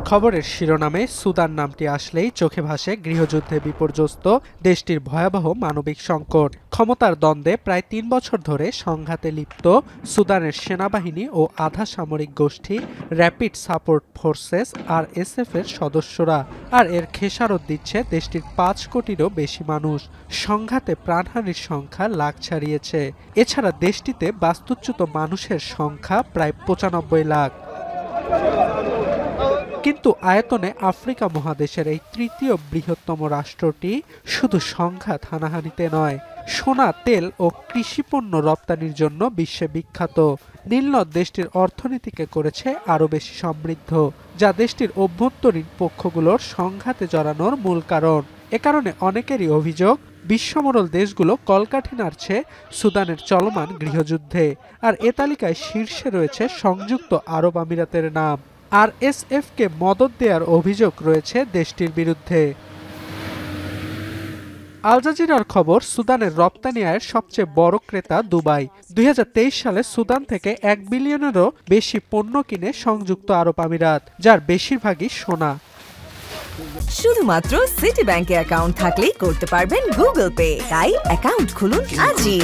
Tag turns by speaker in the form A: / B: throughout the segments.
A: খবরের শিরোনামে সুদান নামটি আসলেই চোখে ভাসে গৃহযুদ্ধে বিপর্যস্ত দেশটির ভয়াবহ মানবিক সংকট। ক্ষমতার দ্বন্দ্বে প্রায় ৩ বছর ধরে সংঘাতে লিপ্ত সুদানের সেনাবাহিনী ও আধা সামরিক গোষ্ঠী র্যাপিড সাপোর্ট ফোর্সেস RSF এর সদস্যরা। আর এর খেসারত দিচ্ছে দেশটির ৫ কোটিরও বেশি মানুষ। সংঘাতে প্রাণহানির সংখ্যা লাখ ছাড়িয়েছে। এছাড়া দেশটিতে বাস্তুচ্যুত মানুষের সংখ্যা প্রায় ৯৫ লাখ। কিন্তু আয়তনে আফ্রিকা মহাদেশের এই তৃতীয় বৃহত্তম রাষ্ট্রটি শুধু সংঘাত হানাহানিতে নয়, সোনা, তেল ও কৃষিপণ্য রপ্তানির জন্য বিশ্বে বিখ্যাত। নীলনদ দেশটির অর্থনীতিকে করেছে আরও বেশি সমৃদ্ধ, যা দেশটির অভ্যন্তরীণ পক্ষগুলোর সংঘাতে জড়ানোর মূল কারণ। এ কারণে অনেকেরই অভিযোগ, বিশ্বমোড়ল দেশগুলো কলকাঠি নাড়ছে সুদানের চলমান গৃহযুদ্ধে। আর এ তালিকায় শীর্ষে রয়েছে সংযুক্ত আরব আমিরাতের নাম। RSF-কে মদদ দেওয়ার অভিযোগ রয়েছে দেশটির বিরুদ্ধে। আল জাজিরার খবর, সুদানের রপ্তানি আয়ের সবচেয়ে বড় ক্রেতা দুবাই। ২০২৩ সালে সুদান থেকে ১ বিলিয়নেরও বেশি পণ্য কিনে সংযুক্ত আরব আমিরাত, যার বেশিরভাগই সোনা।
B: শুধুমাত্র সিটি ব্যাংকে অ্যাকাউন্ট থাকলেই করতে পারবেন গুগল পে। তাই অ্যাকাউন্ট খুলুন আজই।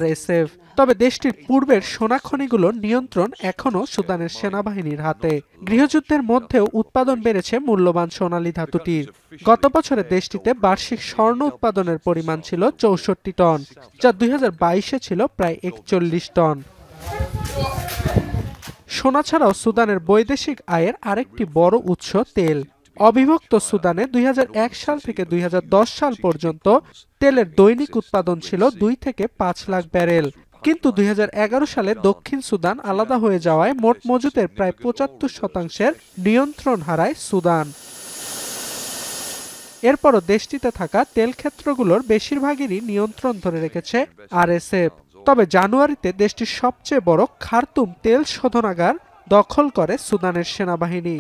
A: RSF। তবে দেশটির পূর্বের সোনা খনিগুলোর নিয়ন্ত্রণ এখনও সুদানের সেনাবাহিনীর হাতে। গৃহযুদ্ধের মধ্যেও উৎপাদন বেড়েছে মূল্যবান সোনালী ধাতুটির। গত বছরে দেশটিতে বার্ষিক স্বর্ণ উৎপাদনের পরিমাণ ছিল ৬৪ টন, যা ২০২২-এ ছিল প্রায় ৪১ টন। সোনা ছাড়াও সুদানের বৈদেশিক আয়ের আরেকটি বড় উৎস তেল। অবিভক্ত সুদানে ২০০১ সাল থেকে ২০১০ সাল পর্যন্ত তেলের দৈনিক উৎপাদন ছিল ২ থেকে ৫ লাখ ব্যারেল। কিন্তু ২০১১ সালে দক্ষিণ সুদান আলাদা হয়ে যাওয়ায় মোট মজুতের প্রায় ৭৫% নিয়ন্ত্রণ হারায় সুদান। এরপরও দেশটিতে থাকা তেল ক্ষেত্রগুলোর বেশিরভাগেরই নিয়ন্ত্রণ ধরে রেখেছে RSF। তবে জানুয়ারিতে দেশটির সবচেয়ে বড় খার্তুম তেল শোধনাগার দখল করে সুদানের সেনাবাহিনী।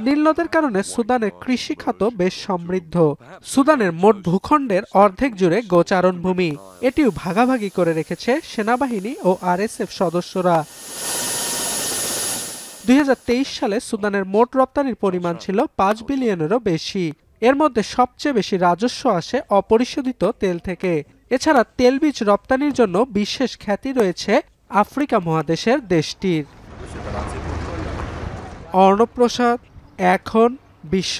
A: নীলনদের কারণে সুদানের কৃষি খাত বেশ সমৃদ্ধ। সুদানের মোট ভূখণ্ডের অর্ধেক জুড়ে গোচারণভূমি। এটিও ভাগাভাগি করে রেখেছে সেনাবাহিনী ও RSF সদস্যরা। ২০২৩ সালে সুদানের মোট রপ্তানির পরিমাণ ছিল ৫ বিলিয়নেরও বেশি। এর মধ্যে সবচেয়ে বেশি রাজস্ব আসে অপরিশোধিত তেল থেকে। এছাড়া তেলবীজ রপ্তানির জন্য বিশেষ খ্যাতি রয়েছে আফ্রিকা মহাদেশের দেশটির। অর্ণব প্রসাদ, এখন বিশ্ব।